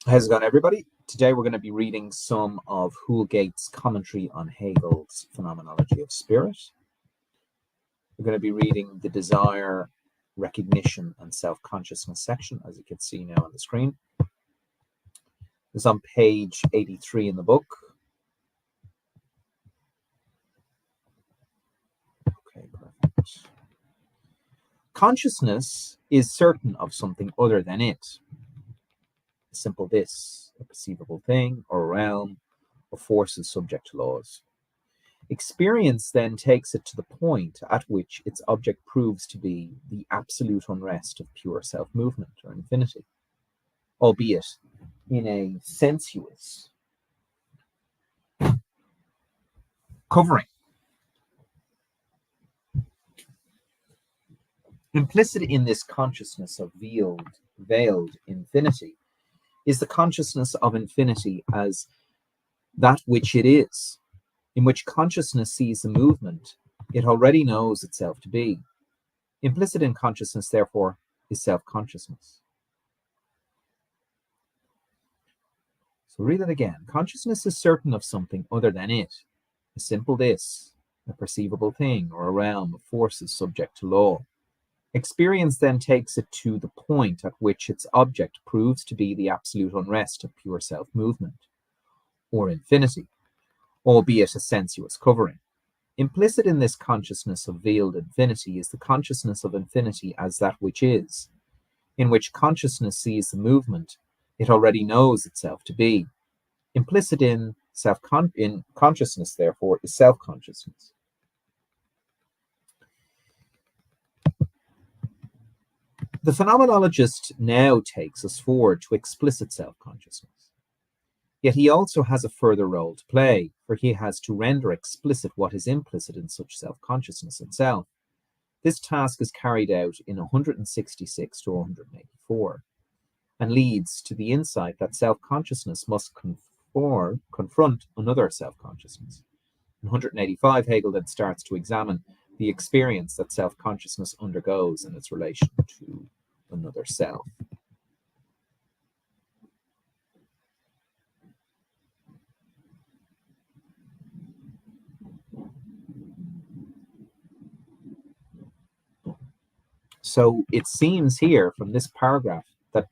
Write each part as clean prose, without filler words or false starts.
How's it going, everybody? Today we're going to be reading some of Houlgate's commentary on Hegel's phenomenology of spirit. We're going to be reading the desire, recognition, and self-consciousness section, as you can see now on the screen. It's on page 83 in the book. Okay, perfect. Consciousness is certain of something other than it. Simple this, a perceivable thing or a realm of forces subject to laws. Experience then takes it to the point at which its object proves to be the absolute unrest of pure self-movement or infinity, albeit in a sensuous covering. Implicit in this consciousness of veiled infinity is the consciousness of infinity as that which it is, in which consciousness sees the movement it already knows itself to be. Implicit in consciousness, therefore, is self-consciousness. So read it again. Consciousness is certain of something other than it, a simple this, a perceivable thing, or a realm of forces subject to law. Experience then takes it to the point at which its object proves to be the absolute unrest of pure self-movement, or infinity, albeit a sensuous covering. Implicit in this consciousness of veiled infinity is the consciousness of infinity as that which is, in which consciousness sees the movement it already knows itself to be. Implicit in consciousness, therefore, is self-consciousness. The phenomenologist now takes us forward to explicit self-consciousness. Yet he also has a further role to play, for he has to render explicit what is implicit in such self-consciousness itself. This task is carried out in 166 to 184, and leads to the insight that self-consciousness must confront another self-consciousness. In 185, Hegel then starts to examine the experience that self-consciousness undergoes in its relation to another self. So it seems here from this paragraph that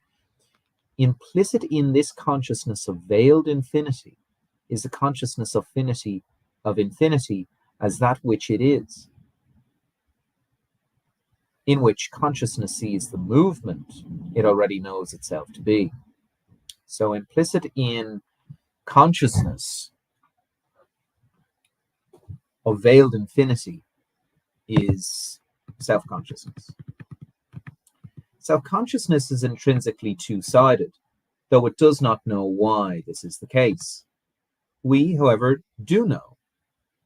implicit in this consciousness of veiled infinity is the consciousness of infinity as that which it is, in which consciousness sees the movement it already knows itself to be. So implicit in consciousness of veiled infinity is self-consciousness. Self-consciousness is intrinsically two-sided, though it does not know why this is the case. We, however, do know.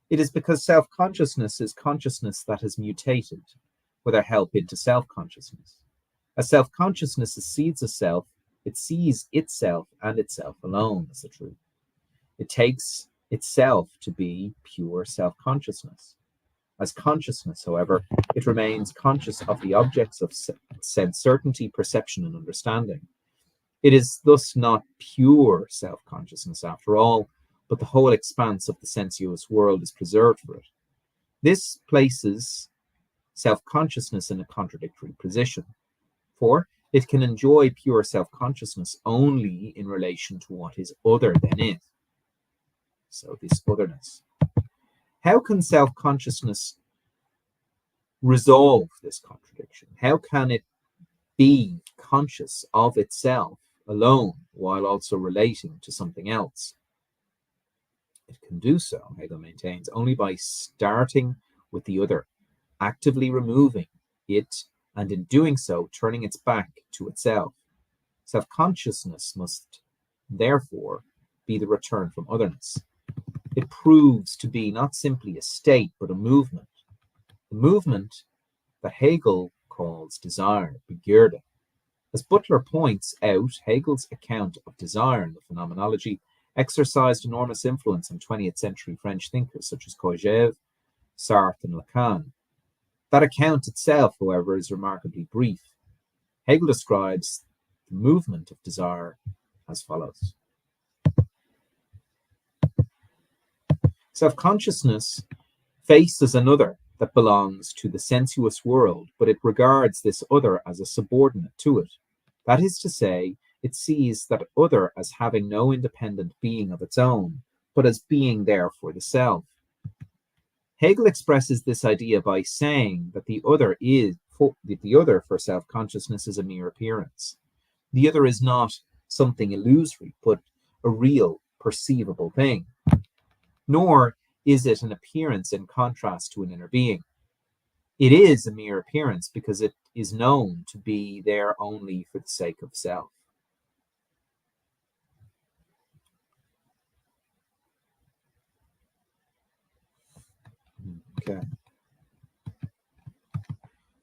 It is because self-consciousness is consciousness that has mutated, with our help, into self-consciousness. As self-consciousness sees itself, it sees itself and itself alone as the truth. It takes itself to be pure self-consciousness. As consciousness, however, it remains conscious of the objects of sense certainty, perception, and understanding. It is thus not pure self-consciousness after all, but the whole expanse of the sensuous world is preserved for it. This places self-consciousness in a contradictory position, for it can enjoy pure self-consciousness only in relation to what is other than it. So this otherness. How can self-consciousness resolve this contradiction? How can it be conscious of itself alone while also relating to something else? It can do so, Hegel maintains, only by starting with the other, actively removing it, and in doing so, turning its back to itself. Self-consciousness must, therefore, be the return from otherness. It proves to be not simply a state, but a movement. The movement that Hegel calls desire, Begierde. As Butler points out, Hegel's account of desire in the phenomenology exercised enormous influence on 20th century French thinkers such as Kojève, Sartre, and Lacan. That account itself, however, is remarkably brief. Hegel describes the movement of desire as follows. Self-consciousness faces another that belongs to the sensuous world, but it regards this other as a subordinate to it. That is to say, it sees that other as having no independent being of its own, but as being there for the self. Hegel expresses this idea by saying that the other for self-consciousness is a mere appearance. The other is not something illusory, but a real, perceivable thing. Nor is it an appearance in contrast to an inner being. It is a mere appearance because it is known to be there only for the sake of self. Okay.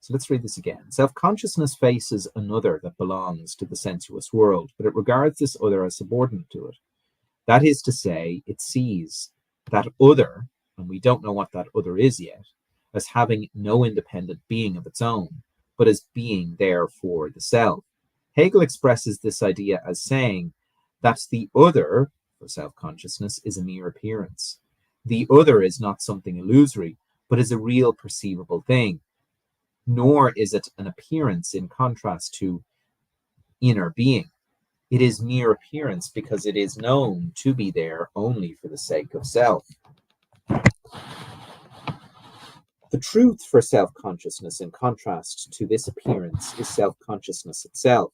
So let's read this again. Self-consciousness faces another that belongs to the sensuous world, but it regards this other as subordinate to it. That is to say, it sees that other, and we don't know what that other is yet, as having no independent being of its own, but as being there for the self. Hegel expresses this idea as saying that the other for self-consciousness is a mere appearance. The other is not something illusory, but is a real perceivable thing. Nor is it an appearance in contrast to inner being. It is mere appearance because it is known to be there only for the sake of self. The truth for self-consciousness in contrast to this appearance is self-consciousness itself,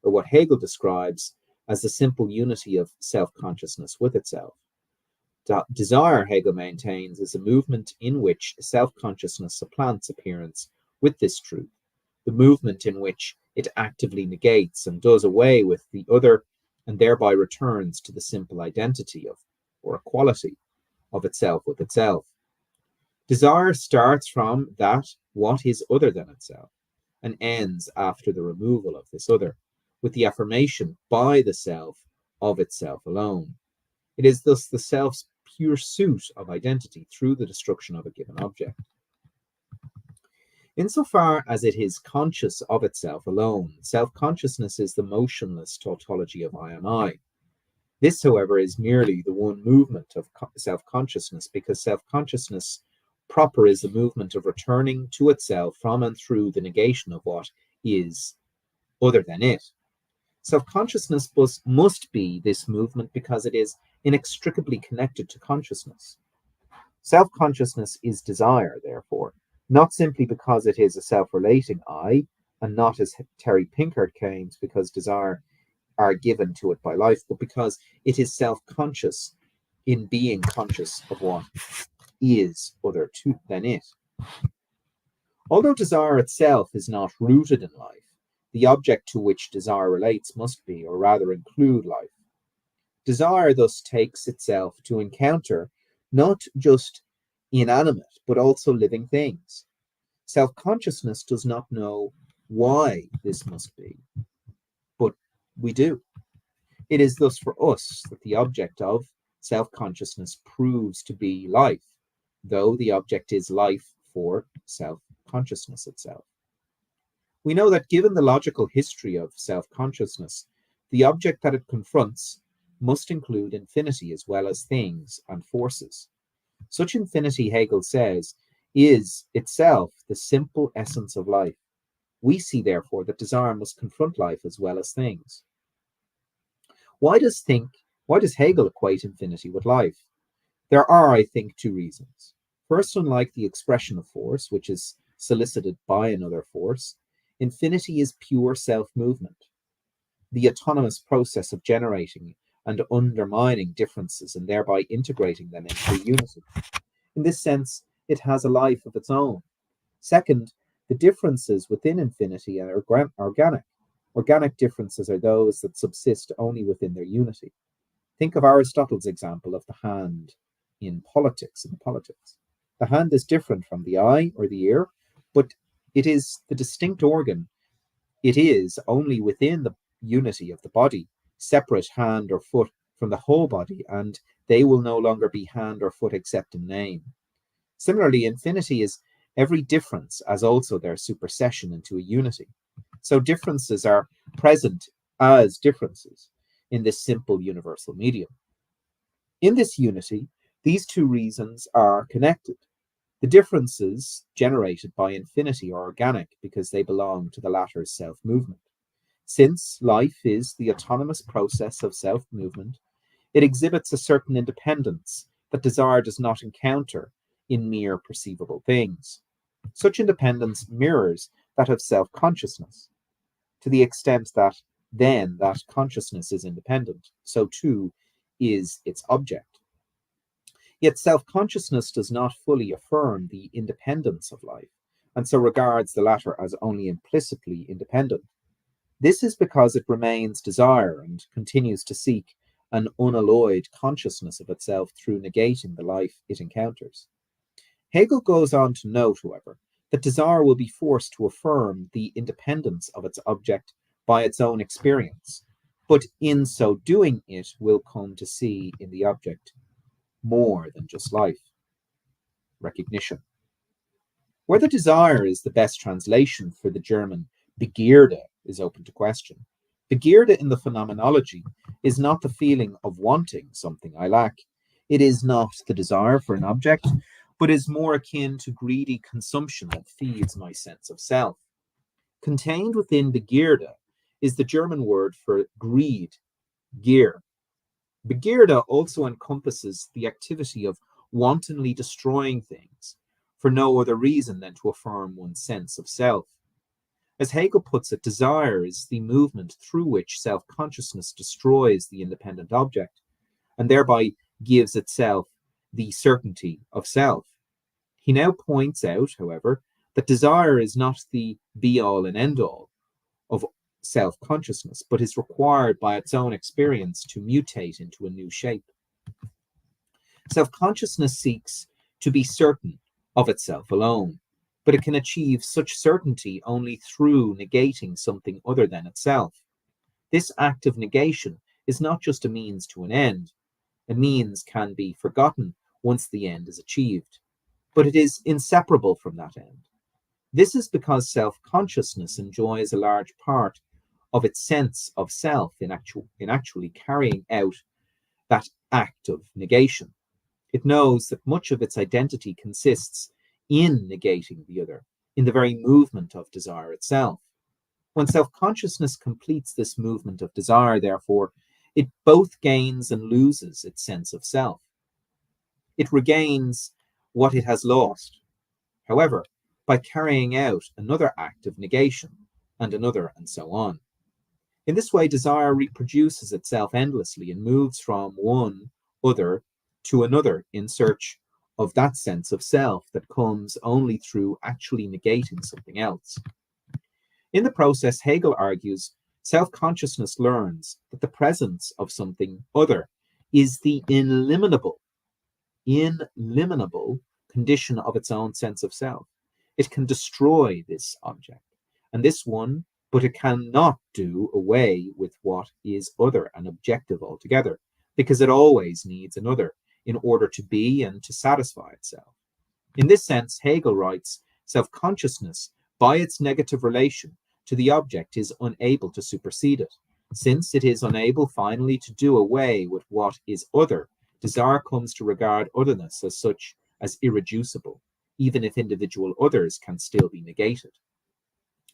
or what Hegel describes as the simple unity of self-consciousness with itself. Desire, Hegel maintains, is a movement in which self-consciousness supplants appearance with this truth, the movement in which it actively negates and does away with the other and thereby returns to the simple identity of, or equality of itself with itself. Desire starts from that what is other than itself and ends after the removal of this other, with the affirmation by the self of itself alone. It is thus the self's pursuit of identity through the destruction of a given object. Insofar as it is conscious of itself alone, self-consciousness is the motionless tautology of I am I. This, however, is merely the one movement of self-consciousness, because self-consciousness proper is the movement of returning to itself from and through the negation of what is other than it. Self-consciousness must be this movement because it is inextricably connected to consciousness. Self-consciousness is desire, therefore, not simply because it is a self-relating I, and not, as Terry Pinkert claims, because desire are given to it by life, but because it is self-conscious in being conscious of what is other than it. Although desire itself is not rooted in life, the object to which desire relates must be, or rather include, life. Desire thus takes itself to encounter not just inanimate, but also living things. Self-consciousness does not know why this must be, but we do. It is thus for us that the object of self-consciousness proves to be life, though the object is life for self-consciousness itself. We know that given the logical history of self-consciousness, the object that it confronts must include infinity as well as things and forces. Such infinity, Hegel says, is itself the simple essence of life. We see, therefore, that desire must confront life as well as things. Why does Hegel equate infinity with life? There are, I think, two reasons. First, unlike the expression of force, which is solicited by another force, infinity is pure self-movement, the autonomous process of generating and undermining differences and thereby integrating them into unity. In this sense, it has a life of its own. Second, the differences within infinity are organic. Organic differences are those that subsist only within their unity. Think of Aristotle's example of the hand in politics. The hand is different from the eye or the ear, but it is the distinct organ. It is only within the unity of the body, separate hand or foot from the whole body, and they will no longer be hand or foot except in name. Similarly, infinity is every difference as also their supersession into a unity. So differences are present as differences. in this simple universal medium. In this unity, these two reasons are connected. The differences generated by infinity are organic because they belong to the latter's self-movement. Since life is the autonomous process of self-movement, it exhibits a certain independence that desire does not encounter in mere perceivable things. Such independence mirrors that of self-consciousness. To the extent that then that consciousness is independent, so too is its object. Yet self-consciousness does not fully affirm the independence of life, and so regards the latter as only implicitly independent. This is because it remains desire and continues to seek an unalloyed consciousness of itself through negating the life it encounters. Hegel goes on to note, however, that desire will be forced to affirm the independence of its object by its own experience, but in so doing it will come to see in the object more than just life. Recognition. Whether desire is the best translation for the German Begierde is open to question. Begierde in the phenomenology is not the feeling of wanting something I lack. It is not the desire for an object, but is more akin to greedy consumption that feeds my sense of self. Contained within Begierde is the German word for greed, Gier. Begierde also encompasses the activity of wantonly destroying things for no other reason than to affirm one's sense of self. As Hegel puts it, desire is the movement through which self-consciousness destroys the independent object and thereby gives itself the certainty of self. He now points out, however, that desire is not the be-all and end-all of self-consciousness, but is required by its own experience to mutate into a new shape. Self-consciousness seeks to be certain of itself alone, but it can achieve such certainty only through negating something other than itself. This act of negation is not just a means to an end. A means can be forgotten once the end is achieved, but it is inseparable from that end. This is because self-consciousness enjoys a large part of its sense of self in actually carrying out that act of negation. It knows that much of its identity consists in negating the other, in the very movement of desire itself. When self-consciousness completes this movement of desire, therefore, it both gains and loses its sense of self. It regains what it has lost, however, by carrying out another act of negation, and another, and so on. In this way, desire reproduces itself endlessly and moves from one other to another in search of that sense of self that comes only through actually negating something else. In the process, Hegel argues, self-consciousness learns that the presence of something other is the ineliminable condition of its own sense of self. It can destroy this object, and this one, but it cannot do away with what is other and objective altogether, because it always needs another in order to be and to satisfy itself. In this sense, Hegel writes, self-consciousness, by its negative relation to the object, is unable to supersede it. Since it is unable finally to do away with what is other, desire comes to regard otherness as such as irreducible, even if individual others can still be negated.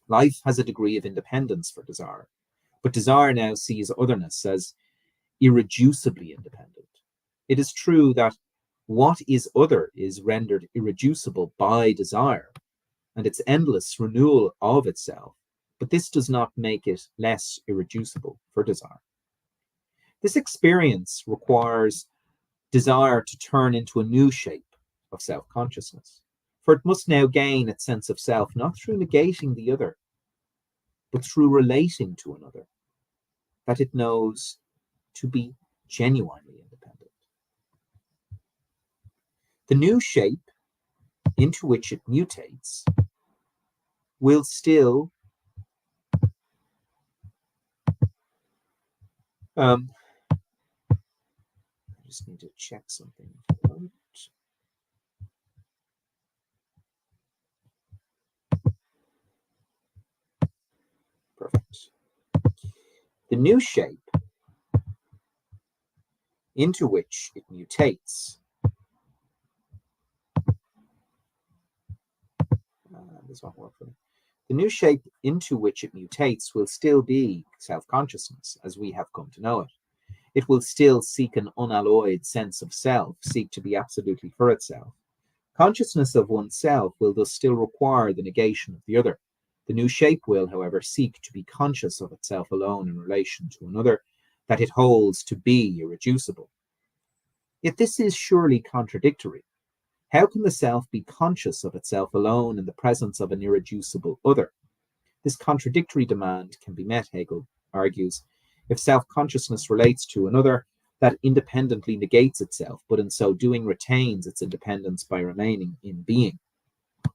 Life has a degree of independence for desire, but desire now sees otherness as irreducibly independent. It is true that what is other is rendered irreducible by desire and its endless renewal of itself, but this does not make it less irreducible for desire. This experience requires desire to turn into a new shape of self-consciousness, for it must now gain its sense of self not through negating the other, but through relating to another, that it knows to be genuinely independent. The new shape into which it mutates will still I just need to check something. Perfect. The new shape into which it mutates. This won't work for me. The new shape into which it mutates will still be self-consciousness as we have come to know it. It will still seek an unalloyed sense of self, seek to be absolutely for itself. Consciousness of oneself will thus still require the negation of the other. The new shape will, however, seek to be conscious of itself alone in relation to another that it holds to be irreducible. Yet this is surely contradictory. How can the self be conscious of itself alone in the presence of an irreducible other? This contradictory demand can be met, Hegel argues, if self-consciousness relates to another that independently negates itself, but in so doing retains its independence by remaining in being.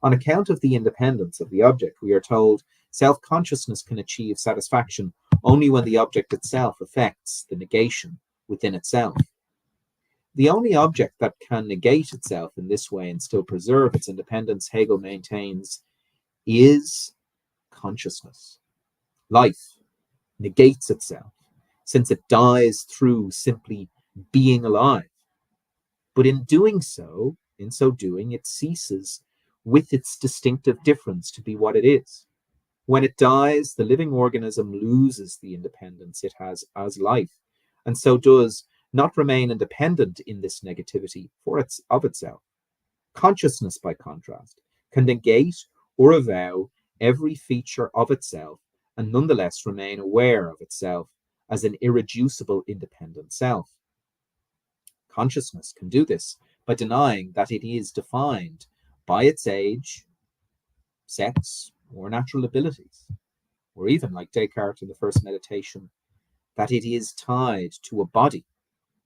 On account of the independence of the object, we are told self-consciousness can achieve satisfaction only when the object itself affects the negation within itself. The only object that can negate itself in this way and still preserve its independence, Hegel maintains, is consciousness. Life negates itself, since it dies through simply being alive. But in so doing, it ceases with its distinctive difference to be what it is. When it dies, the living organism loses the independence it has as life, and so does not remain independent in this negativity of itself. Consciousness, by contrast, can negate or avow every feature of itself and nonetheless remain aware of itself as an irreducible independent self. Consciousness can do this by denying that it is defined by its age, sex, or natural abilities, or even, like Descartes in the first meditation, that it is tied to a body,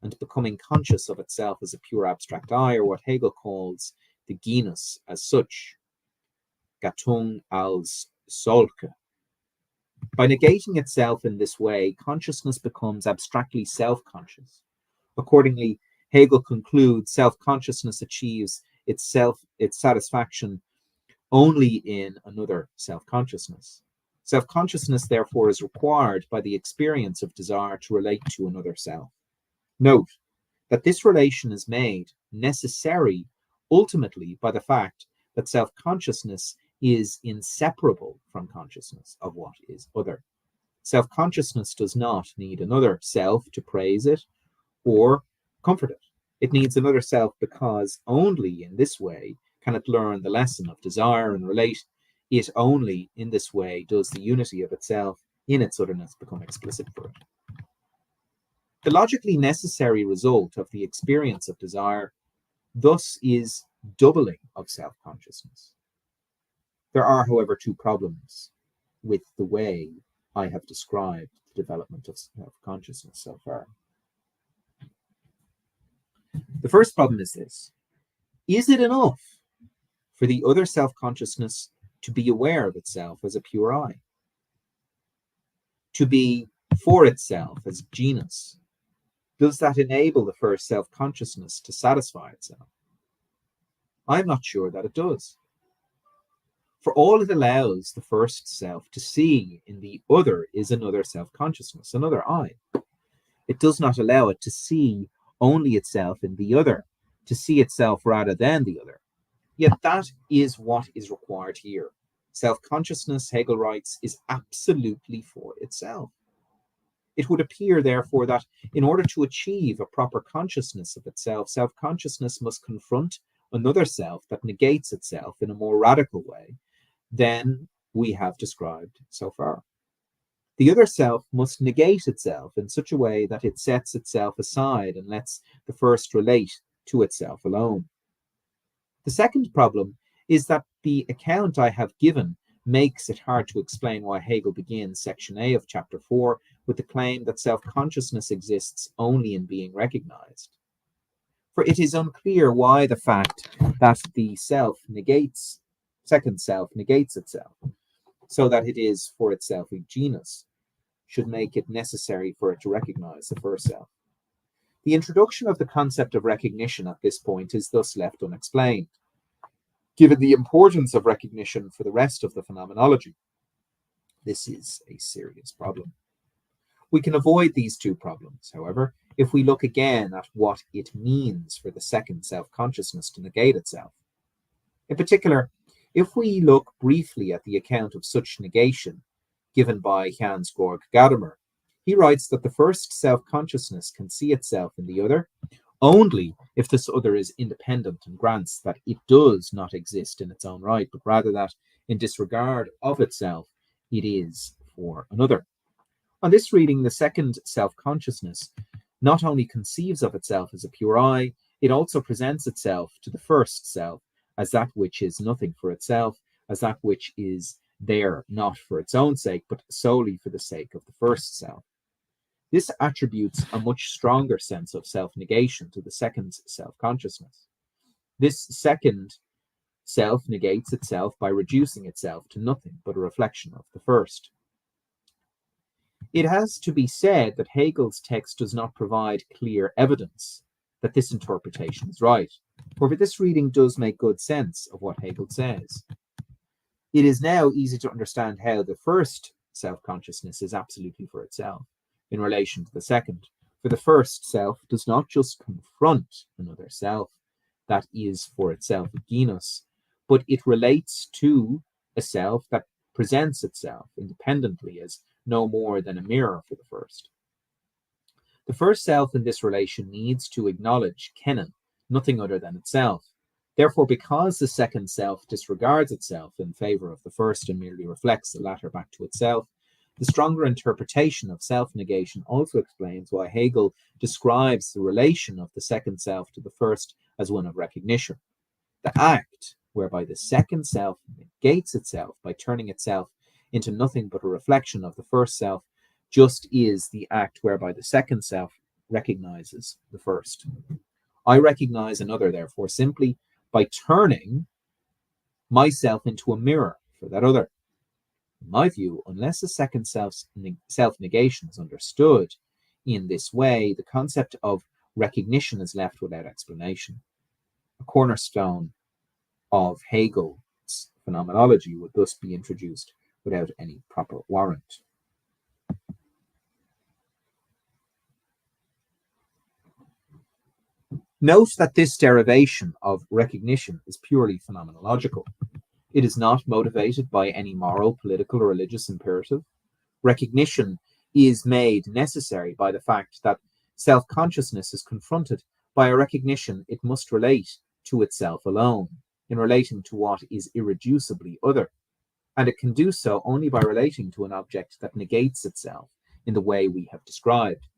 and becoming conscious of itself as a pure abstract I, or what Hegel calls the genus as such, Gattung als solche. By negating itself in this way, consciousness becomes abstractly self-conscious. Accordingly, Hegel concludes self-consciousness achieves its satisfaction only in another self-consciousness. Self-consciousness, therefore, is required by the experience of desire to relate to another self. Note that this relation is made necessary ultimately by the fact that self-consciousness is inseparable from consciousness of what is other. Self-consciousness does not need another self to praise it or comfort it. It needs another self because only in this way can it learn the lesson of desire and relate it. Only in this way does the unity of itself in its otherness become explicit for it. The logically necessary result of the experience of desire thus is doubling of self-consciousness. There are, however, two problems with the way I have described the development of self-consciousness so far. The first problem is this: is it enough for the other self-consciousness to be aware of itself as a pure I? To be for itself as genus? Does that enable the first self-consciousness to satisfy itself? I am not sure that it does. For all it allows the first self to see in the other is another self-consciousness, another I. It does not allow it to see only itself in the other, to see itself rather than the other. Yet that is what is required here. Self-consciousness, Hegel writes, is absolutely for itself. It would appear, therefore, that in order to achieve a proper consciousness of itself, self-consciousness must confront another self that negates itself in a more radical way than we have described so far. The other self must negate itself in such a way that it sets itself aside and lets the first relate to itself alone. The second problem is that the account I have given makes it hard to explain why Hegel begins section A of chapter 4 with the claim that self-consciousness exists only in being recognized. For it is unclear why the fact that the second self negates itself, so that it is for itself a genus, should make it necessary for it to recognize the first self. The introduction of the concept of recognition at this point is thus left unexplained, given the importance of recognition for the rest of the phenomenology. This is a serious problem. We can avoid these two problems, however, if we look again at what it means for the second self-consciousness to negate itself. In particular, if we look briefly at the account of such negation given by Hans Georg Gadamer, he writes that the first self-consciousness can see itself in the other only if this other is independent and grants that it does not exist in its own right, but rather that, in disregard of itself, it is for another. On this reading, the second self-consciousness not only conceives of itself as a pure I, it also presents itself to the first self as that which is nothing for itself, as that which is there not for its own sake, but solely for the sake of the first self. This attributes a much stronger sense of self-negation to the second self-consciousness. This second self negates itself by reducing itself to nothing but a reflection of the first. It has to be said that Hegel's text does not provide clear evidence that this interpretation is right. However, this reading does make good sense of what Hegel says. It is now easy to understand how the first self-consciousness is absolutely for itself in relation to the second. For the first self does not just confront another self that is for itself a genus, but it relates to a self that presents itself independently as no more than a mirror for the first. The first self in this relation needs to acknowledge Kennen, nothing other than itself. Therefore, because the second self disregards itself in favor of the first and merely reflects the latter back to itself, the stronger interpretation of self-negation also explains why Hegel describes the relation of the second self to the first as one of recognition. The act whereby the second self negates itself by turning itself into nothing but a reflection of the first self just is the act whereby the second self recognizes the first. I recognize another, therefore, simply by turning myself into a mirror for that other. In my view, unless the second self-negation is understood in this way, the concept of recognition is left without explanation. A cornerstone of Hegel's phenomenology would thus be introduced without any proper warrant. Note that this derivation of recognition is purely phenomenological. It is not motivated by any moral, political, or religious imperative. Recognition is made necessary by the fact that self-consciousness is confronted by a recognition it must relate to itself alone, in relating to what is irreducibly other, and it can do so only by relating to an object that negates itself in the way we have described.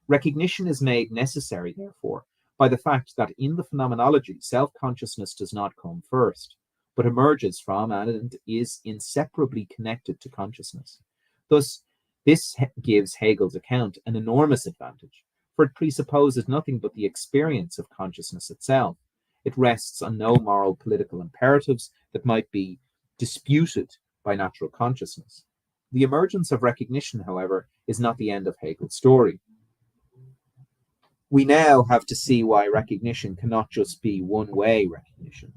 Recognition is made necessary, therefore, by the fact that in the phenomenology, self-consciousness does not come first, but emerges from and is inseparably connected to consciousness. Thus, this gives Hegel's account an enormous advantage, for it presupposes nothing but the experience of consciousness itself. It rests on no moral political imperatives that might be disputed by natural consciousness. The emergence of recognition, however, is not the end of Hegel's story. We now have to see why recognition cannot just be one-way recognition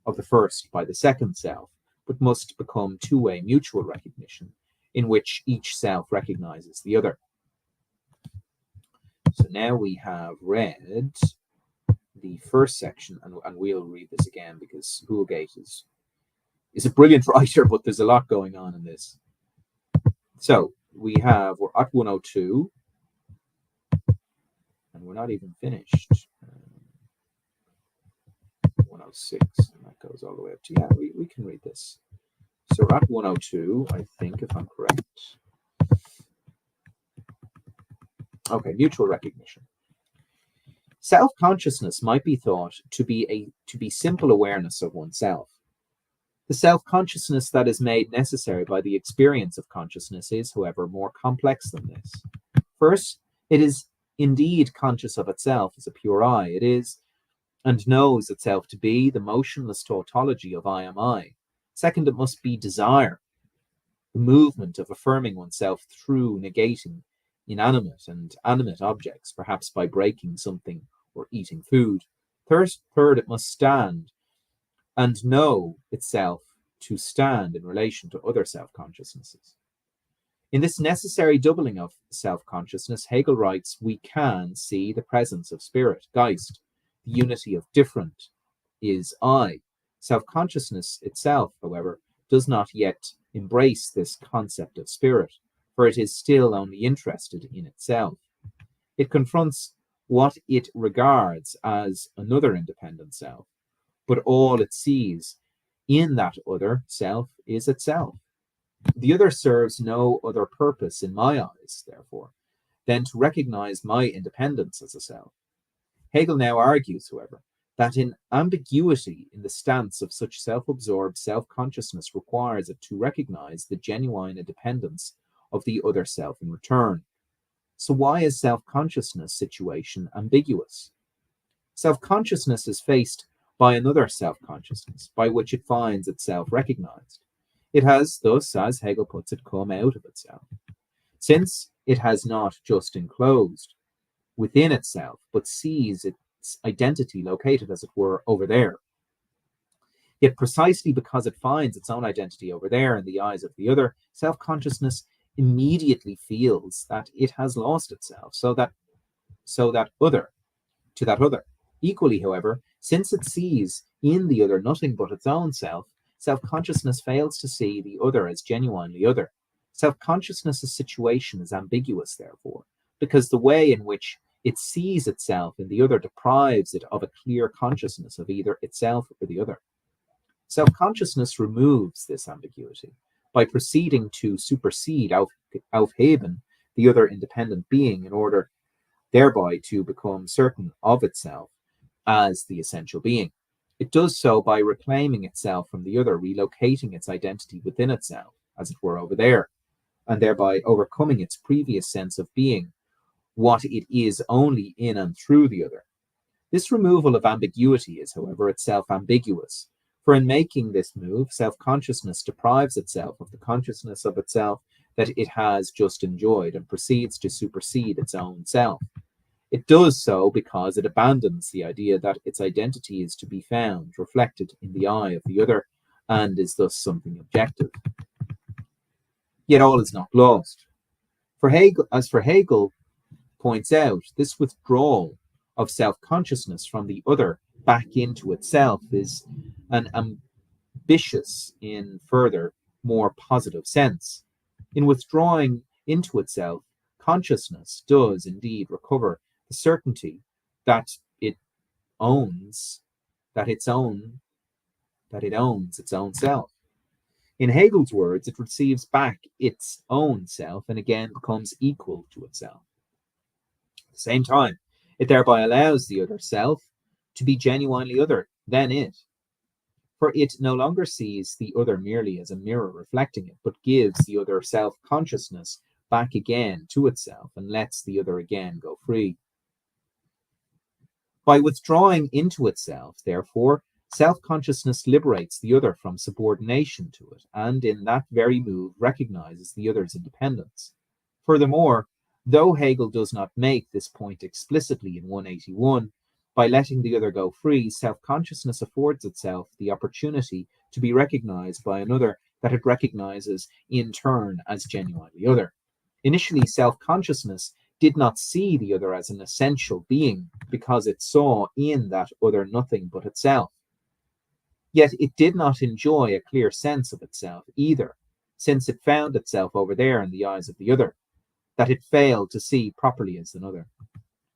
of the first by the second self, but must become two-way mutual recognition in which each self recognizes the other. So now we have read the first section, and we'll read this again because Houlgate is a brilliant writer, but there's a lot going on in this. So we're at 102, and we're not even finished. 106, and that goes all the way up to, we can read this. So we're at 102, I think, if I'm correct. Okay, mutual recognition. Self-consciousness might be thought to be simple awareness of oneself. The self-consciousness that is made necessary by the experience of consciousness is, however, more complex than this. First, it is indeed conscious of itself as a pure I. It is and knows itself to be the motionless tautology of I am I. Second, it must be desire, the movement of affirming oneself through negating inanimate and animate objects, perhaps by breaking something or eating food. Third, it must stand and know itself to stand in relation to other self-consciousnesses. In this necessary doubling of self-consciousness, Hegel writes, we can see the presence of spirit, Geist. The unity of different is I. Self-consciousness itself, however, does not yet embrace this concept of spirit, for it is still only interested in itself. It confronts what it regards as another independent self, but all it sees in that other self is itself. The other serves no other purpose in my eyes, therefore, than to recognize my independence as a self. Hegel now argues, however, that in ambiguity in the stance of such self-absorbed self-consciousness requires it to recognize the genuine independence of the other self in return. So why is self-consciousness situation ambiguous? Self-consciousness is faced by another self-consciousness, by which it finds itself recognized. It has thus, as Hegel puts it, come out of itself. Since it has not just enclosed within itself, but sees its identity located, as it were, over there. Yet precisely because it finds its own identity over there in the eyes of the other, self-consciousness immediately feels that it has lost itself, so that other, to that other. Equally, however, since it sees in the other nothing but its own self, self-consciousness fails to see the other as genuinely other. Self-consciousness's situation is ambiguous, therefore, because the way in which it sees itself in the other deprives it of a clear consciousness of either itself or the other. Self-consciousness removes this ambiguity by proceeding to supersede aufheben, the other independent being, in order thereby to become certain of itself as the essential being. It does so by reclaiming itself from the other, relocating its identity within itself, as it were, over there, and thereby overcoming its previous sense of being what it is only in and through the other. This removal of ambiguity is, however, itself ambiguous, for in making this move, self-consciousness deprives itself of the consciousness of itself that it has just enjoyed and proceeds to supersede its own self. It does so because it abandons the idea that its identity is to be found, reflected in the eye of the other, and is thus something objective. Yet all is not lost. For Hegel points out, this withdrawal of self-consciousness from the other back into itself is an ambitious in further, more positive sense. In withdrawing into itself, consciousness does indeed recover the certainty that it owns its own self. In Hegel's words, it receives back its own self and again becomes equal to itself. At the same time, it thereby allows the other self to be genuinely other than it. For it no longer sees the other merely as a mirror reflecting it, but gives the other self-consciousness back again to itself and lets the other again go free. By withdrawing into itself, therefore, self-consciousness liberates the other from subordination to it, and in that very move recognizes the other's independence. Furthermore, though Hegel does not make this point explicitly in 181, by letting the other go free, self-consciousness affords itself the opportunity to be recognized by another that it recognizes in turn as genuinely other. Initially, self-consciousness did not see the other as an essential being because it saw in that other nothing but itself. Yet it did not enjoy a clear sense of itself either, since it found itself over there in the eyes of the other, that it failed to see properly as another.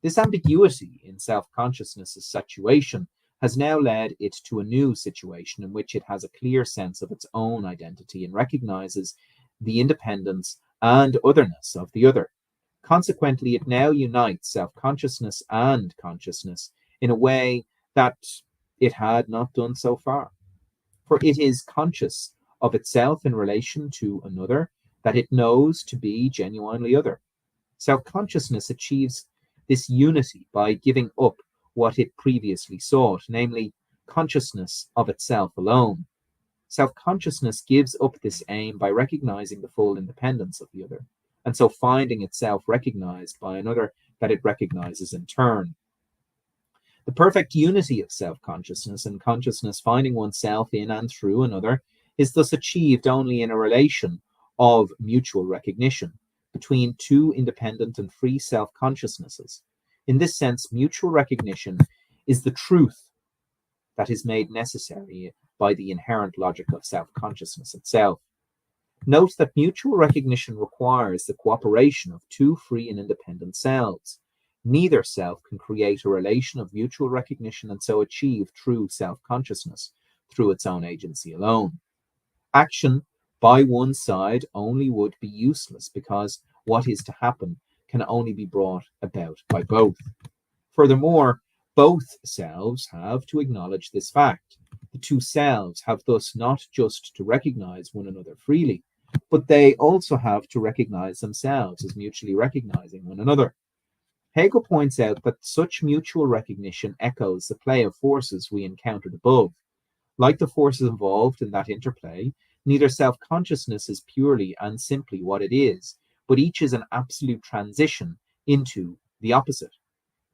This ambiguity in self-consciousness's situation has now led it to a new situation in which it has a clear sense of its own identity and recognizes the independence and otherness of the other. Consequently, it now unites self-consciousness and consciousness in a way that it had not done so far. For it is conscious of itself in relation to another that it knows to be genuinely other. Self-consciousness achieves this unity by giving up what it previously sought, namely consciousness of itself alone. Self-consciousness gives up this aim by recognizing the full independence of the other, and so finding itself recognized by another that it recognizes in turn. The perfect unity of self-consciousness and consciousness finding oneself in and through another is thus achieved only in a relation of mutual recognition between two independent and free self-consciousnesses. In this sense, mutual recognition is the truth that is made necessary by the inherent logic of self-consciousness itself. Note that mutual recognition requires the cooperation of two free and independent selves. Neither self can create a relation of mutual recognition and so achieve true self-consciousness through its own agency alone. Action by one side only would be useless because what is to happen can only be brought about by both. Furthermore, both selves have to acknowledge this fact. The two selves have thus not just to recognize one another freely, but they also have to recognize themselves as mutually recognizing one another. Hegel points out that such mutual recognition echoes the play of forces we encountered above. Like the forces involved in that interplay, neither self-consciousness is purely and simply what it is, but each is an absolute transition into the opposite.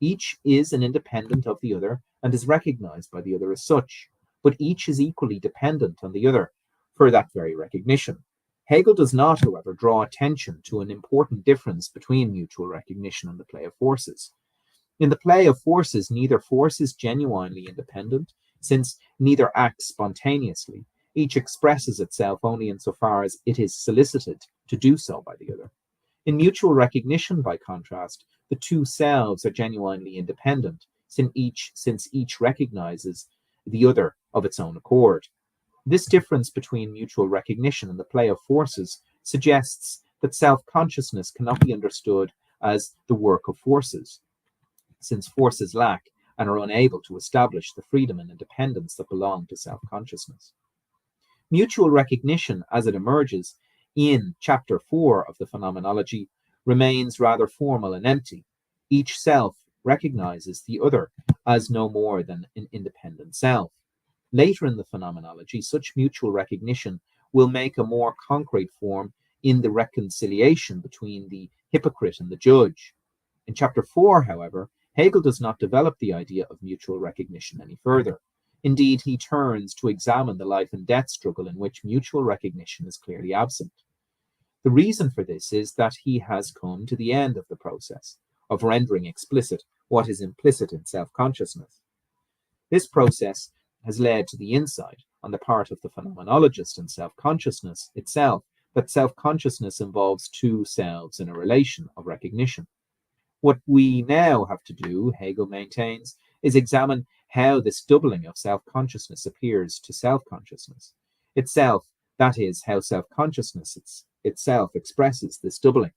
Each is an independent of the other and is recognized by the other as such, but each is equally dependent on the other for that very recognition. Hegel does not, however, draw attention to an important difference between mutual recognition and the play of forces. In the play of forces, neither force is genuinely independent, since neither acts spontaneously. Each expresses itself only insofar as it is solicited to do so by the other. In mutual recognition, by contrast, the two selves are genuinely independent, since each recognizes the other of its own accord. This difference between mutual recognition and the play of forces suggests that self-consciousness cannot be understood as the work of forces, since forces lack and are unable to establish the freedom and independence that belong to self-consciousness. Mutual recognition, as it emerges in Chapter 4 of the Phenomenology, remains rather formal and empty. Each self recognizes the other as no more than an independent self. Later in the Phenomenology, such mutual recognition will make a more concrete form in the reconciliation between the hypocrite and the judge. In Chapter 4, however, Hegel does not develop the idea of mutual recognition any further. Indeed, he turns to examine the life and death struggle in which mutual recognition is clearly absent. The reason for this is that he has come to the end of the process of rendering explicit what is implicit in self-consciousness. This process has led to the insight on the part of the phenomenologist in self-consciousness itself that self-consciousness involves two selves in a relation of recognition. What we now have to do, Hegel maintains, is examine how this doubling of self-consciousness appears to self-consciousness itself, that is, how self-consciousness itself expresses this doubling.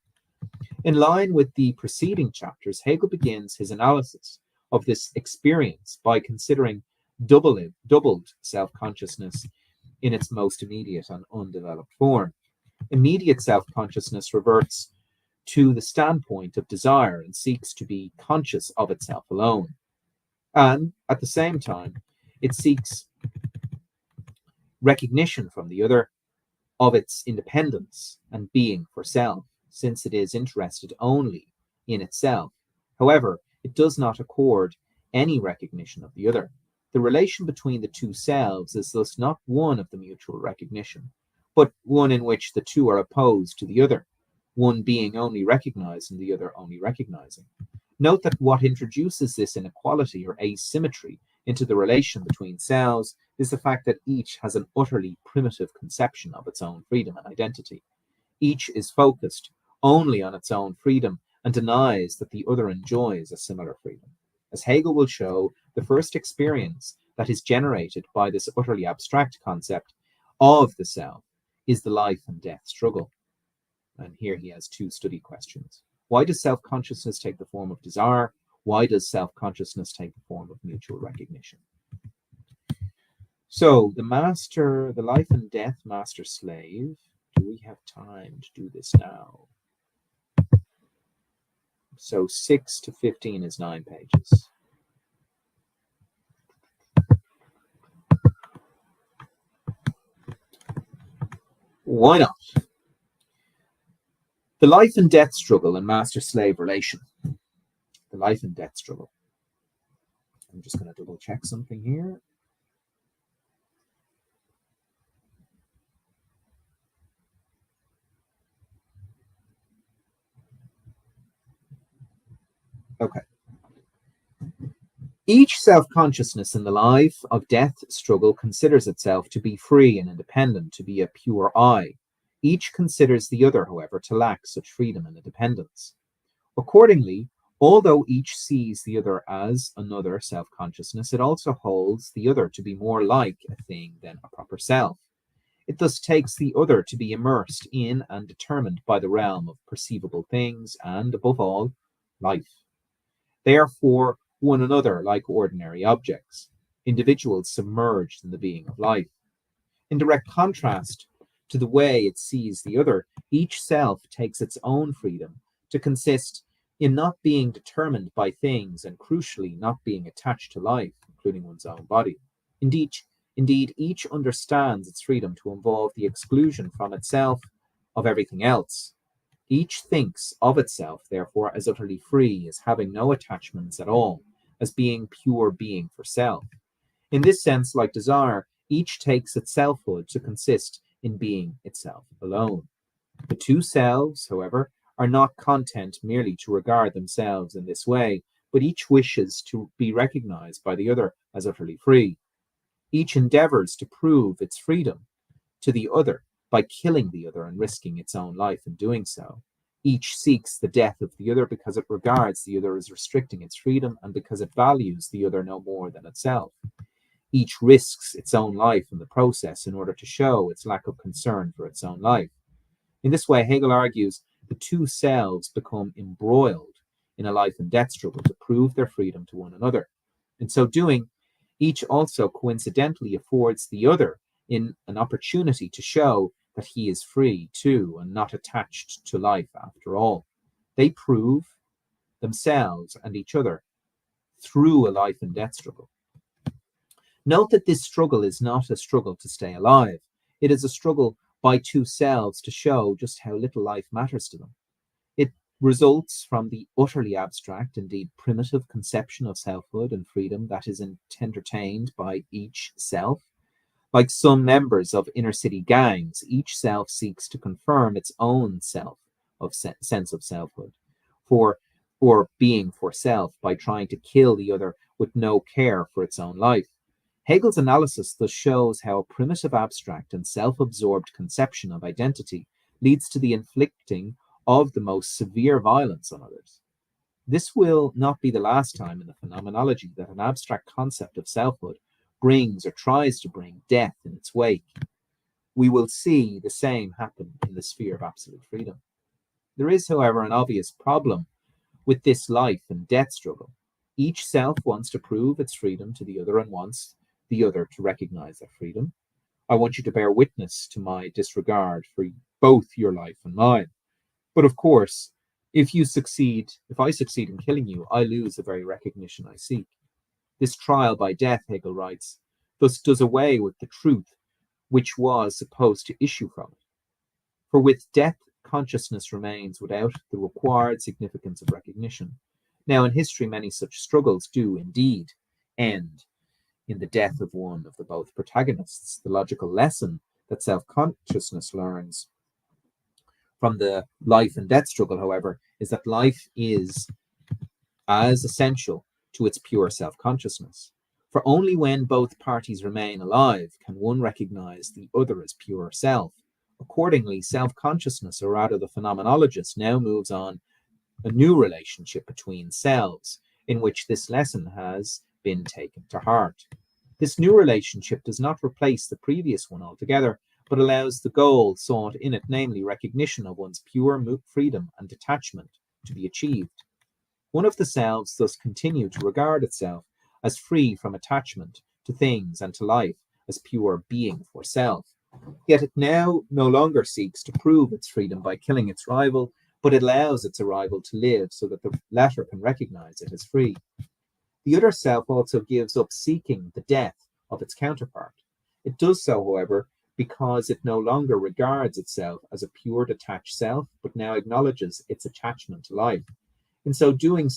In line with the preceding chapters, Hegel begins his analysis of this experience by considering doubled self-consciousness in its most immediate and undeveloped form. Immediate self-consciousness reverts to the standpoint of desire and seeks to be conscious of itself alone. And at the same time, it seeks recognition from the other of its independence and being for self, since it is interested only in itself. However, it does not accord any recognition of the other. The relation between the two selves is thus not one of the mutual recognition, but one in which the two are opposed to the other, one being only recognized and the other only recognizing. Note that what introduces this inequality or asymmetry into the relation between selves is the fact that each has an utterly primitive conception of its own freedom and identity. Each is focused only on its own freedom and denies that the other enjoys a similar freedom. As Hegel will show, the first experience that is generated by this utterly abstract concept of the self is the life and death struggle. And here he has two study questions. Why does self-consciousness take the form of desire? Why does self-consciousness take the form of mutual recognition? So the life and death master-slave. Do we have time to do this now? So 6 to 15 is 9 pages. Why not? The life and death struggle and master-slave relation. The life and death struggle. I'm just going to double check something here. Okay. Each self-consciousness in the life of death struggle considers itself to be free and independent, to be a pure I. Each considers the other, however, to lack such freedom and independence. Accordingly, although each sees the other as another self-consciousness, it also holds the other to be more like a thing than a proper self. It thus takes the other to be immersed in and determined by the realm of perceivable things and, above all, life. They are for one another like ordinary objects, individuals submerged in the being of life. In direct contrast to the way it sees the other, each self takes its own freedom to consist in not being determined by things and, crucially, not being attached to life, including one's own body. Indeed, each understands its freedom to involve the exclusion from itself of everything else. Each thinks of itself, therefore, as utterly free, as having no attachments at all, as being pure being for self. In this sense, like desire, each takes its selfhood to consist in being itself alone. The two selves, however, are not content merely to regard themselves in this way, but each wishes to be recognized by the other as utterly free. Each endeavors to prove its freedom to the other by killing the other and risking its own life in doing so. Each seeks the death of the other because it regards the other as restricting its freedom and because it values the other no more than itself. Each risks its own life in the process in order to show its lack of concern for its own life. In this way, Hegel argues the two selves become embroiled in a life and death struggle to prove their freedom to one another. In so doing, each also coincidentally affords the other in an opportunity to show that he is free too and not attached to life after all. They prove themselves and each other through a life and death struggle. Note that this struggle is not a struggle to stay alive. It is a struggle by two selves to show just how little life matters to them. It results from the utterly abstract, indeed primitive conception of selfhood and freedom that is entertained by each self. Like some members of inner city gangs, each self seeks to confirm its own sense of selfhood, for or being for self, by trying to kill the other with no care for its own life. Hegel's analysis thus shows how a primitive, abstract, and self-absorbed conception of identity leads to the inflicting of the most severe violence on others. This will not be the last time in the phenomenology that an abstract concept of selfhood brings or tries to bring death in its wake. We will see the same happen in the sphere of absolute freedom. There is, however, an obvious problem with this life and death struggle. Each self wants to prove its freedom to the other and wants the other to recognize that freedom. I want you to bear witness to my disregard for both your life and mine. But of course, if I succeed in killing you, I lose the very recognition I seek. This trial by death, Hegel writes, thus does away with the truth which was supposed to issue from it. For with death, consciousness remains without the required significance of recognition. Now, in history, many such struggles do indeed end in the death of one of the both protagonists. The logical lesson that self-consciousness learns from the life and death struggle, however, is that life is as essential to its pure self-consciousness. For only when both parties remain alive can one recognize the other as pure self. Accordingly, self-consciousness, or rather the phenomenologist, now moves on a new relationship between selves, in which this lesson has been taken to heart. This new relationship does not replace the previous one altogether, but allows the goal sought in it, namely recognition of one's pure freedom and detachment, to be achieved. One of the selves thus continue to regard itself as free from attachment to things and to life, as pure being for self. Yet it now no longer seeks to prove its freedom by killing its rival, but it allows its rival to live so that the latter can recognize it as free. The other self also gives up seeking the death of its counterpart. It does so, however, because it no longer regards itself as a pure detached self, but now acknowledges its attachment to life. In doing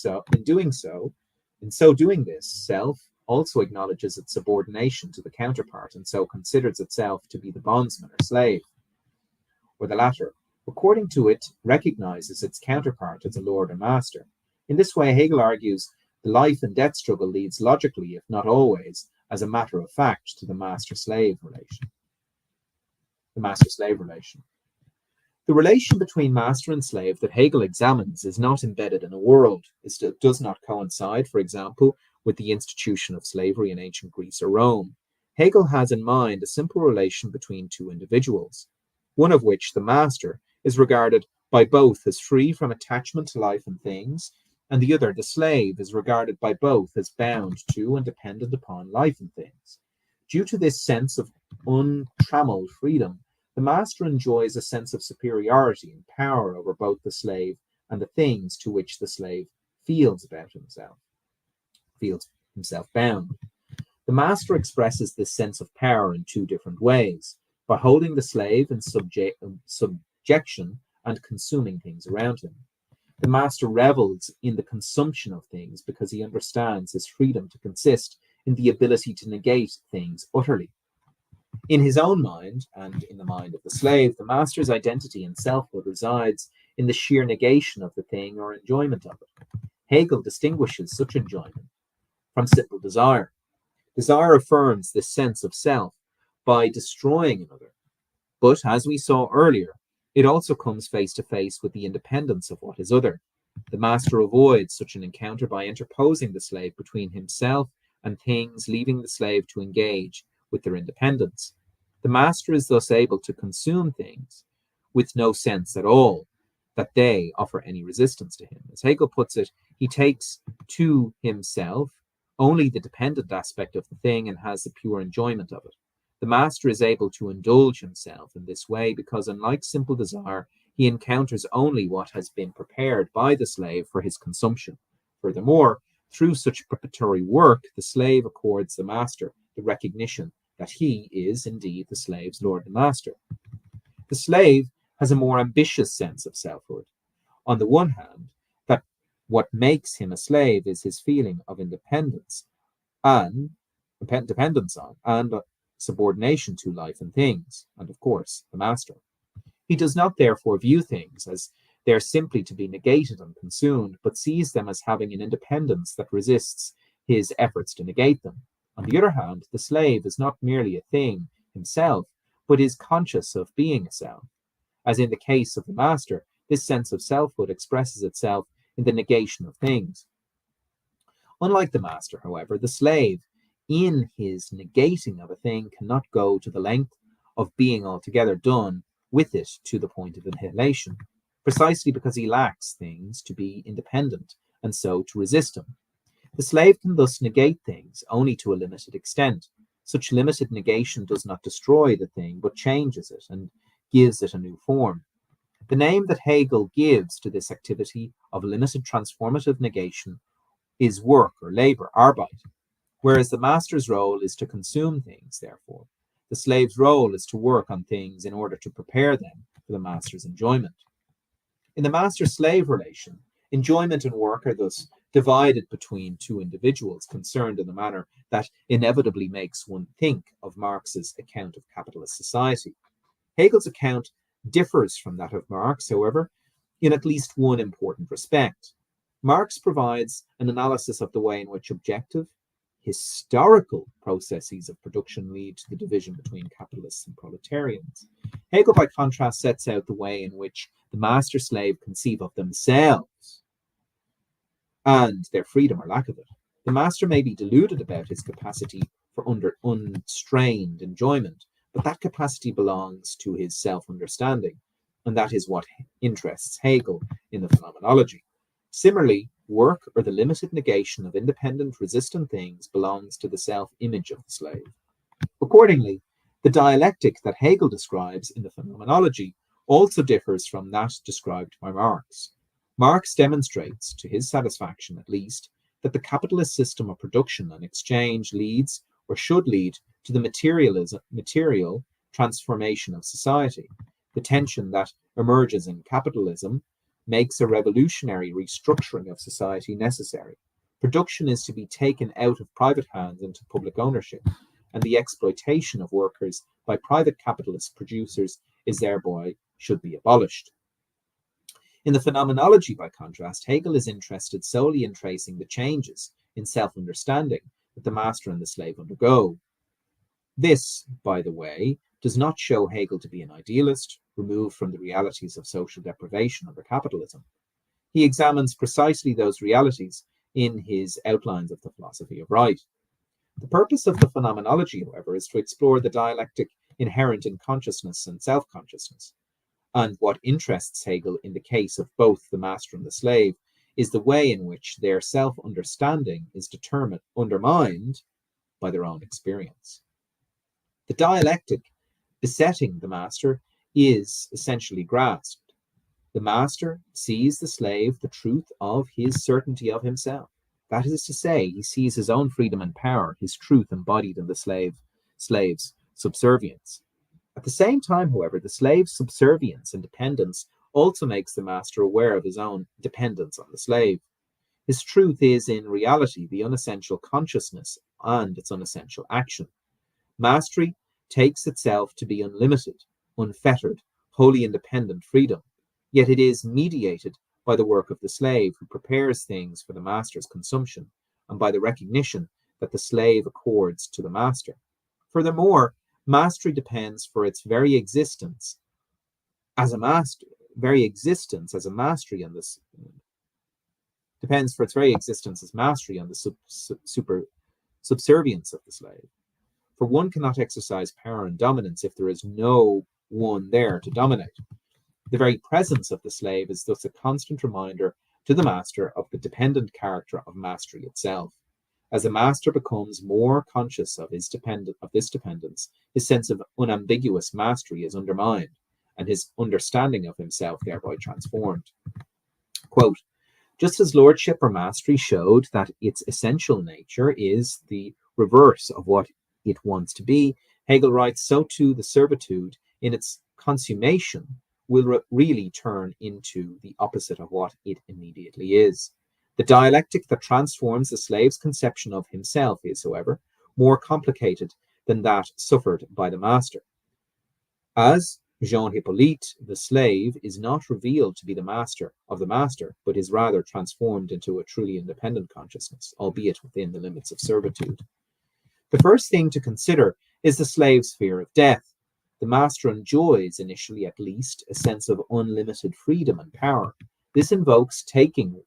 this, self also acknowledges its subordination to the counterpart, and so considers itself to be the bondsman or slave, or the latter. According to it, recognizes its counterpart as a lord or master. In this way, Hegel argues the life and death struggle leads logically, if not always, as a matter of fact, to the master-slave relation. The master-slave relation. The relation between master and slave that Hegel examines is not embedded in a world. It does not coincide, for example, with the institution of slavery in ancient Greece or Rome. Hegel has in mind a simple relation between two individuals, one of which, the master, is regarded by both as free from attachment to life and things, and the other, the slave, is regarded by both as bound to and dependent upon life and things. Due to this sense of untrammeled freedom, the master enjoys a sense of superiority and power over both the slave and the things to which the slave feels himself bound. The master expresses this sense of power in two different ways, by holding the slave in subjection and consuming things around him. The master revels in the consumption of things because he understands his freedom to consist in the ability to negate things utterly. In his own mind, and in the mind of the slave, the master's identity and selfhood resides in the sheer negation of the thing or enjoyment of it. Hegel distinguishes such enjoyment from simple desire. Desire affirms this sense of self by destroying another. But, as we saw earlier, it also comes face to face with the independence of what is other. The master avoids such an encounter by interposing the slave between himself and things, leaving the slave to engage with their independence. The master is thus able to consume things with no sense at all that they offer any resistance to him. As Hegel puts it, he takes to himself only the dependent aspect of the thing and has the pure enjoyment of it. The master is able to indulge himself in this way because, unlike simple desire, he encounters only what has been prepared by the slave for his consumption. Furthermore, through such preparatory work, the slave accords the master the recognition that he is indeed the slave's lord and master. The slave has a more ambitious sense of selfhood. On the one hand, that what makes him a slave is his feeling of independence and dependence on and subordination to life and things, and of course, the master. He does not therefore view things as they are simply to be negated and consumed, but sees them as having an independence that resists his efforts to negate them. On the other hand, the slave is not merely a thing himself, but is conscious of being a self. As in the case of the master, this sense of selfhood expresses itself in the negation of things. Unlike the master, however, the slave, in his negating of a thing, cannot go to the length of being altogether done with it to the point of annihilation, precisely because he lacks things to be independent, and so to resist them. The slave can thus negate things only to a limited extent. Such limited negation does not destroy the thing, but changes it and gives it a new form. The name that Hegel gives to this activity of limited transformative negation is work or labor, Arbeit, whereas the master's role is to consume things, therefore. The slave's role is to work on things in order to prepare them for the master's enjoyment. In the master-slave relation, enjoyment and work are thus divided between two individuals concerned in a manner that inevitably makes one think of Marx's account of capitalist society. Hegel's account differs from that of Marx, however, in at least one important respect. Marx provides an analysis of the way in which objective, historical processes of production lead to the division between capitalists and proletarians. Hegel, by contrast, sets out the way in which the master-slave conceive of themselves and their freedom or lack of it. The master may be deluded about his capacity for unstrained enjoyment, but that capacity belongs to his self-understanding, and that is what interests Hegel in the phenomenology. Similarly, work, or the limited negation of independent, resistant things, belongs to the self-image of the slave. Accordingly, the dialectic that Hegel describes in the phenomenology also differs from that described by Marx. Marx demonstrates, to his satisfaction at least, that the capitalist system of production and exchange leads, or should lead, to the material transformation of society. The tension that emerges in capitalism makes a revolutionary restructuring of society necessary. Production is to be taken out of private hands into public ownership, and the exploitation of workers by private capitalist producers is thereby should be abolished. In the phenomenology, by contrast, Hegel is interested solely in tracing the changes in self-understanding that the master and the slave undergo. This, by the way, does not show Hegel to be an idealist, removed from the realities of social deprivation under capitalism. He examines precisely those realities in his outlines of the philosophy of right. The purpose of the phenomenology, however, is to explore the dialectic inherent in consciousness and self-consciousness. And what interests Hegel in the case of both the master and the slave is the way in which their self-understanding is undermined by their own experience. The dialectic besetting the master is essentially grasped. The master sees the slave the truth of his certainty of himself. That is to say, he sees his own freedom and power, his truth embodied in the slave's subservience. At the same time, however, the slave's subservience and dependence also makes the master aware of his own dependence on the slave. His truth is, in reality, the unessential consciousness and its unessential action. Mastery takes itself to be unlimited, unfettered, wholly independent freedom, yet it is mediated by the work of the slave, who prepares things for the master's consumption, and by the recognition that the slave accords to the master. Furthermore, mastery depends for its very existence as a mastery on this depends for its very existence as mastery on the subservience of the slave. For one cannot exercise power and dominance if there is no one there to dominate. The very presence of the slave is thus a constant reminder to the master of the dependent character of mastery itself. As the master becomes more conscious of this dependence, his sense of unambiguous mastery is undermined, and his understanding of himself thereby transformed. Quote, just as lordship or mastery showed that its essential nature is the reverse of what it wants to be, Hegel writes, so too the servitude in its consummation will really turn into the opposite of what it immediately is. The dialectic that transforms the slave's conception of himself is, however, more complicated than that suffered by the master. As Jean Hippolyte, the slave is not revealed to be the master of the master, but is rather transformed into a truly independent consciousness, albeit within the limits of servitude. The first thing to consider is the slave's fear of death. The master enjoys, initially at least, a sense of unlimited freedom and power. This invokes taking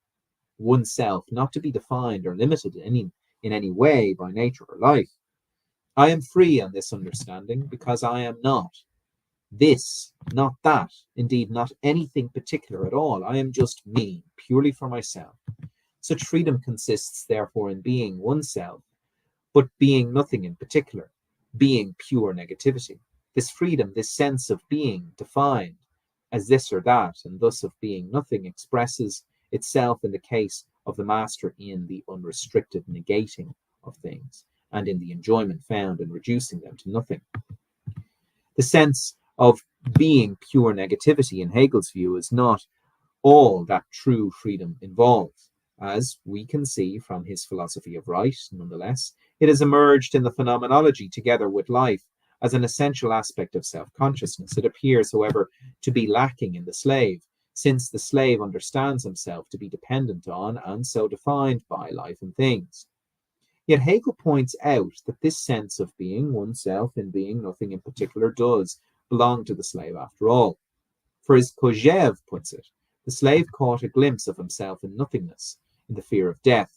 oneself not to be defined or limited in any way by nature or life. I am free on this understanding because I am not this, not that, indeed not anything particular at all. I am just me, purely for myself. Such freedom consists therefore in being oneself, but being nothing in particular, being pure negativity. This freedom, this sense of being defined as this or that, and thus of being nothing, expresses itself in the case of the master in the unrestricted negating of things, and in the enjoyment found in reducing them to nothing. The sense of being pure negativity in Hegel's view is not all that true freedom involves. As we can see from his philosophy of right, nonetheless, it has emerged in the phenomenology together with life as an essential aspect of self-consciousness. It appears, however, to be lacking in the slave, since the slave understands himself to be dependent on and so defined by life and things. Yet Hegel points out that this sense of being oneself and being nothing in particular does belong to the slave after all. For as Kojève puts it, the slave caught a glimpse of himself in nothingness, in the fear of death.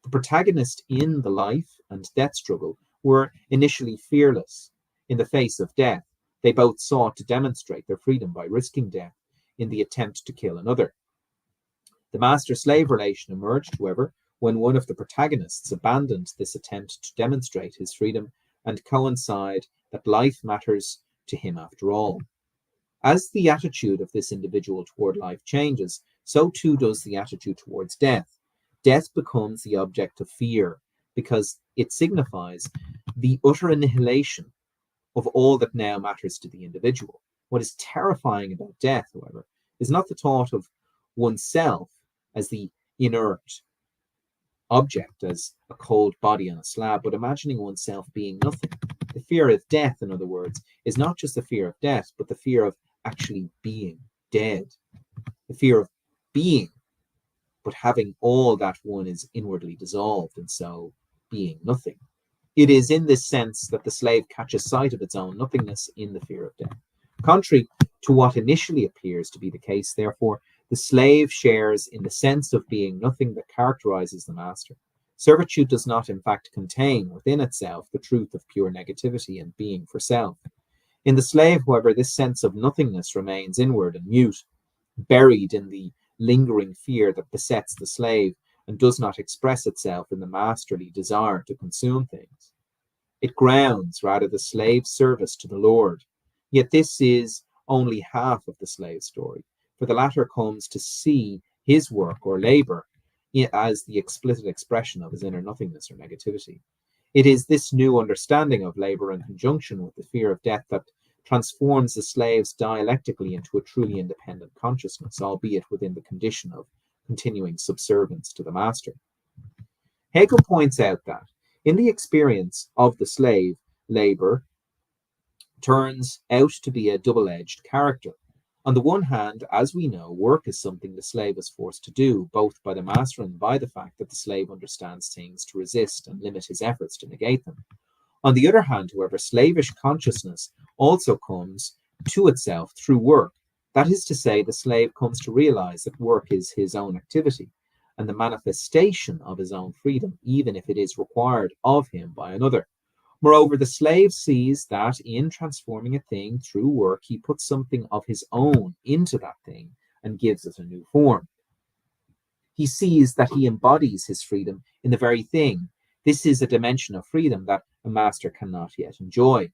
The protagonist in the life and death struggle were initially fearless in the face of death. They both sought to demonstrate their freedom by risking death in the attempt to kill another. The master-slave relation emerged, however, when one of the protagonists abandoned this attempt to demonstrate his freedom and coincide that life matters to him after all. As the attitude of this individual toward life changes, so too does the attitude towards death. Death becomes the object of fear because it signifies the utter annihilation of all that now matters to the individual. What is terrifying about death, however, is not the thought of oneself as the inert object, as a cold body on a slab, but imagining oneself being nothing. The fear of death, in other words, is not just the fear of death, but the fear of actually being dead. The fear of being, but having all that one is inwardly dissolved, and so being nothing. It is in this sense that the slave catches sight of its own nothingness in the fear of death. Contrary to what initially appears to be the case, therefore, the slave shares in the sense of being nothing that characterizes the master. Servitude does not, in fact, contain within itself the truth of pure negativity and being for self. In the slave, however, this sense of nothingness remains inward and mute, buried in the lingering fear that besets the slave, and does not express itself in the masterly desire to consume things. It grounds rather the slave's service to the Lord. Yet this is only half of the slave story, for the latter comes to see his work or labor as the explicit expression of his inner nothingness or negativity. It is this new understanding of labor in conjunction with the fear of death that transforms the slaves dialectically into a truly independent consciousness, albeit within the condition of continuing subservience to the master. Hegel points out that in the experience of the slave, labor turns out to be a double-edged character. On the one hand, as we know, work is something the slave is forced to do, both by the master and by the fact that the slave understands things to resist and limit his efforts to negate them. On the other hand, however, slavish consciousness also comes to itself through work. That is to say, the slave comes to realize that work is his own activity and the manifestation of his own freedom, even if it is required of him by another. Moreover, the slave sees that in transforming a thing through work, he puts something of his own into that thing and gives it a new form. He sees that he embodies his freedom in the very thing. This is a dimension of freedom that a master cannot yet enjoy.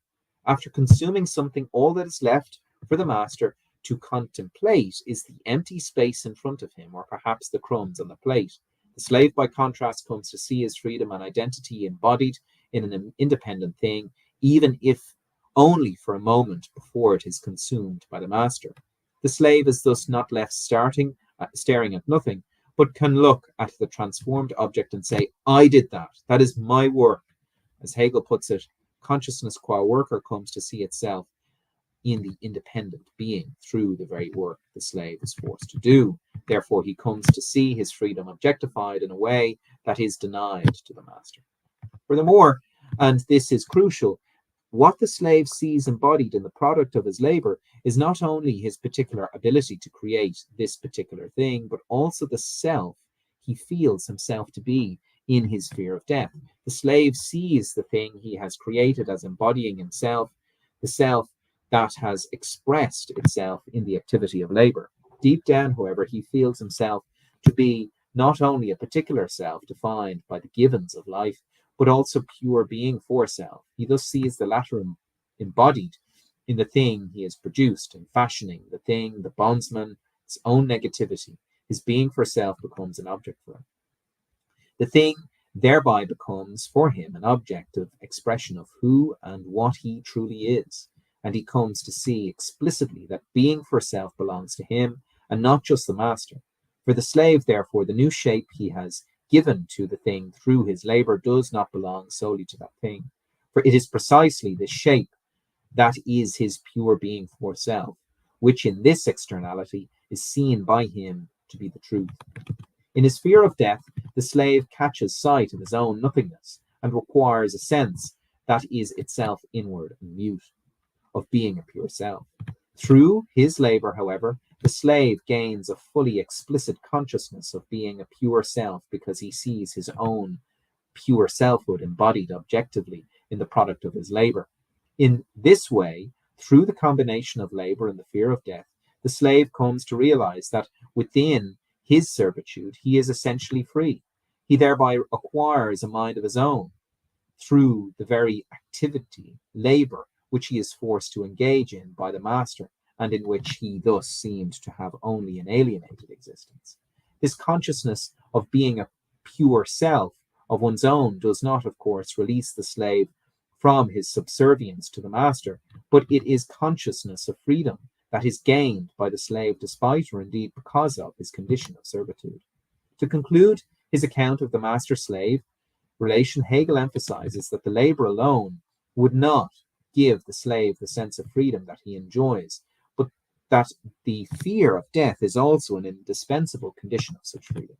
After consuming something, all that is left for the master to contemplate is the empty space in front of him, or perhaps the crumbs on the plate. The slave, by contrast, comes to see his freedom and identity embodied in an independent thing, even if only for a moment before it is consumed by the master. The slave is thus not left staring at nothing, but can look at the transformed object and say, I did that. That is my work. As Hegel puts it, consciousness qua worker comes to see itself in the independent being through the very work the slave is forced to do. Therefore, he comes to see his freedom objectified in a way that is denied to the master. Furthermore, and this is crucial, what the slave sees embodied in the product of his labor is not only his particular ability to create this particular thing, but also the self he feels himself to be in his fear of death. The slave sees the thing he has created as embodying himself, the self that has expressed itself in the activity of labor. Deep down, however, he feels himself to be not only a particular self defined by the givens of life, but also pure being for self. He thus sees the latter embodied in the thing he has produced and fashioning, the thing, the bondsman, his own negativity. His being for self becomes an object for him. The thing thereby becomes for him an object of expression of who and what he truly is. And he comes to see explicitly that being for self belongs to him and not just the master. For the slave, therefore, the new shape he has given to the thing through his labor does not belong solely to that thing. For it is precisely this shape that is his pure being for self, which in this externality is seen by him to be the truth. In his fear of death, the slave catches sight of his own nothingness and requires a sense that is itself inward and mute, of being a pure self. Through his labor, however, the slave gains a fully explicit consciousness of being a pure self because he sees his own pure selfhood embodied objectively in the product of his labor. In this way, through the combination of labor and the fear of death, the slave comes to realize that within his servitude, he is essentially free. He thereby acquires a mind of his own through the very activity, labor, which he is forced to engage in by the master, and in which he thus seemed to have only an alienated existence. This consciousness of being a pure self of one's own does not, of course, release the slave from his subservience to the master, but it is consciousness of freedom that is gained by the slave despite or indeed because of his condition of servitude. To conclude his account of the master-slave relation, Hegel emphasizes that the labor alone would not give the slave the sense of freedom that he enjoys, but that the fear of death is also an indispensable condition of such freedom.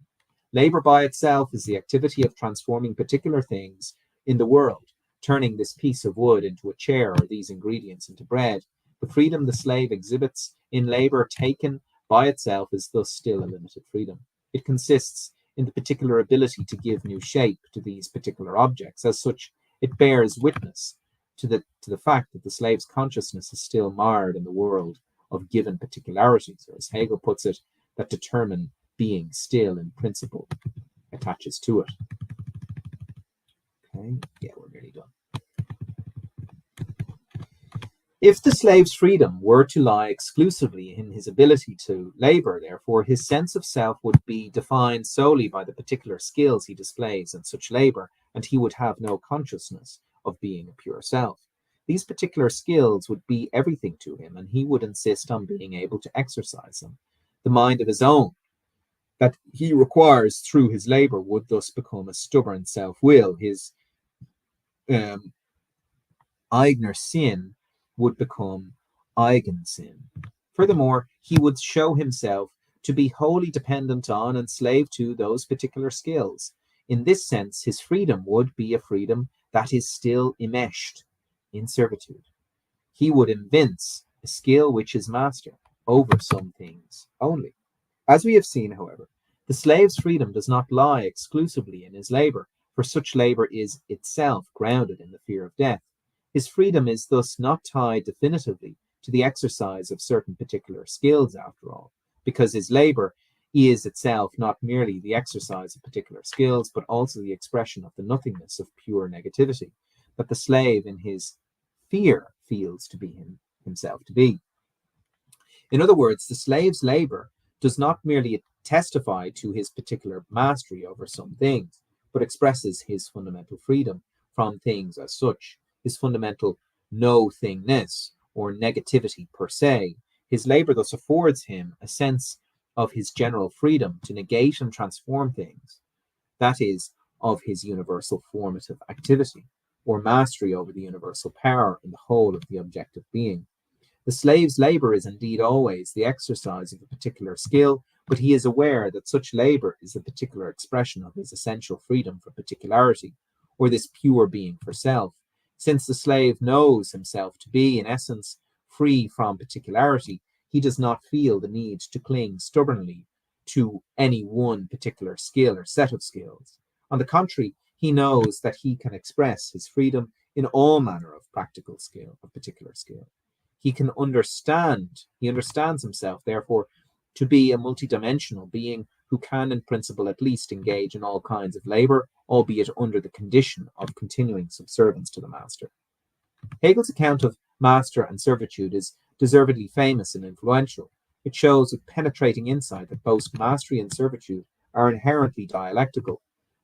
Labor by itself is the activity of transforming particular things in the world, turning this piece of wood into a chair or these ingredients into bread. The freedom the slave exhibits in labor taken by itself is thus still a limited freedom. It consists in the particular ability to give new shape to these particular objects. As such, it bears witness to the fact that the slave's consciousness is still marred in the world of given particularities, or as Hegel puts it, that determine being still in principle attaches to it. Okay, yeah, we're nearly done. If the slave's freedom were to lie exclusively in his ability to labor, therefore, his sense of self would be defined solely by the particular skills he displays in such labor, and he would have no consciousness of being a pure self. These particular skills would be everything to him, and he would insist on being able to exercise them. The mind of his own that he requires through his labor would thus become a stubborn self-will. His eigener sin would become eigensin. Furthermore, he would show himself to be wholly dependent on and slave to those particular skills. In this sense, his freedom would be a freedom that is still enmeshed in servitude. He would evince a skill which is master over some things only. As we have seen, however, the slave's freedom does not lie exclusively in his labor, for such labor is itself grounded in the fear of death. His freedom is thus not tied definitively to the exercise of certain particular skills, after all, because his labor is itself not merely the exercise of particular skills, but also the expression of the nothingness of pure negativity that the slave in his fear feels to be himself to be. In other words, the slave's labor does not merely testify to his particular mastery over some things, but expresses his fundamental freedom from things as such, his fundamental no-thingness or negativity per se. His labor thus affords him a sense of his general freedom to negate and transform things, that is, of his universal formative activity, or mastery over the universal power in the whole of the objective being. The slave's labor is indeed always the exercise of a particular skill, but he is aware that such labor is a particular expression of his essential freedom for particularity, or this pure being for self. Since the slave knows himself to be, in essence, free from particularity, he does not feel the need to cling stubbornly to any one particular skill or set of skills. On the contrary, he knows that he can express his freedom in all manner of practical skill, of particular skill. He understands himself, therefore, to be a multidimensional being who can, in principle at least, engage in all kinds of labor, albeit under the condition of continuing subservience to the master. Hegel's account of master and servitude is deservedly famous and influential. It shows with penetrating insight that both mastery and servitude are inherently dialectical.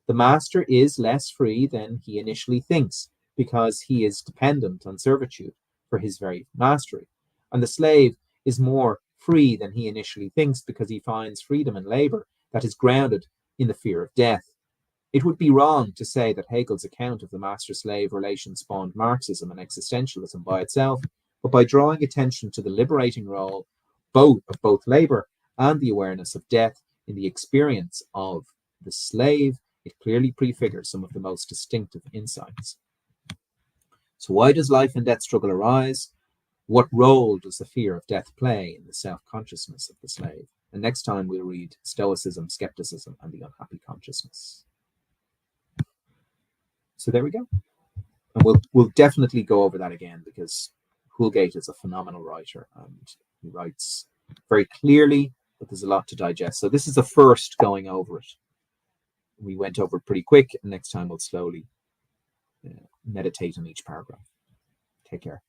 The master is less free than he initially thinks, because he is dependent on servitude for his very mastery, and the slave is more free than he initially thinks, because he finds freedom in labor that is grounded in the fear of death. It would be wrong to say that Hegel's account of the master-slave relation spawned Marxism and existentialism by itself, but by drawing attention to the liberating role of both labor and the awareness of death in the experience of the slave, it clearly prefigures some of the most distinctive insights. So why does life and death struggle arise? What role does the fear of death play in the self-consciousness of the slave? And next time we'll read Stoicism, Skepticism, and the Unhappy Consciousness. So there we go. And we'll definitely go over that again, because Houlgate is a phenomenal writer and he writes very clearly, but there's a lot to digest. So this is the first going over it. We went over it pretty quick, and next time we'll slowly meditate on each paragraph. Take care.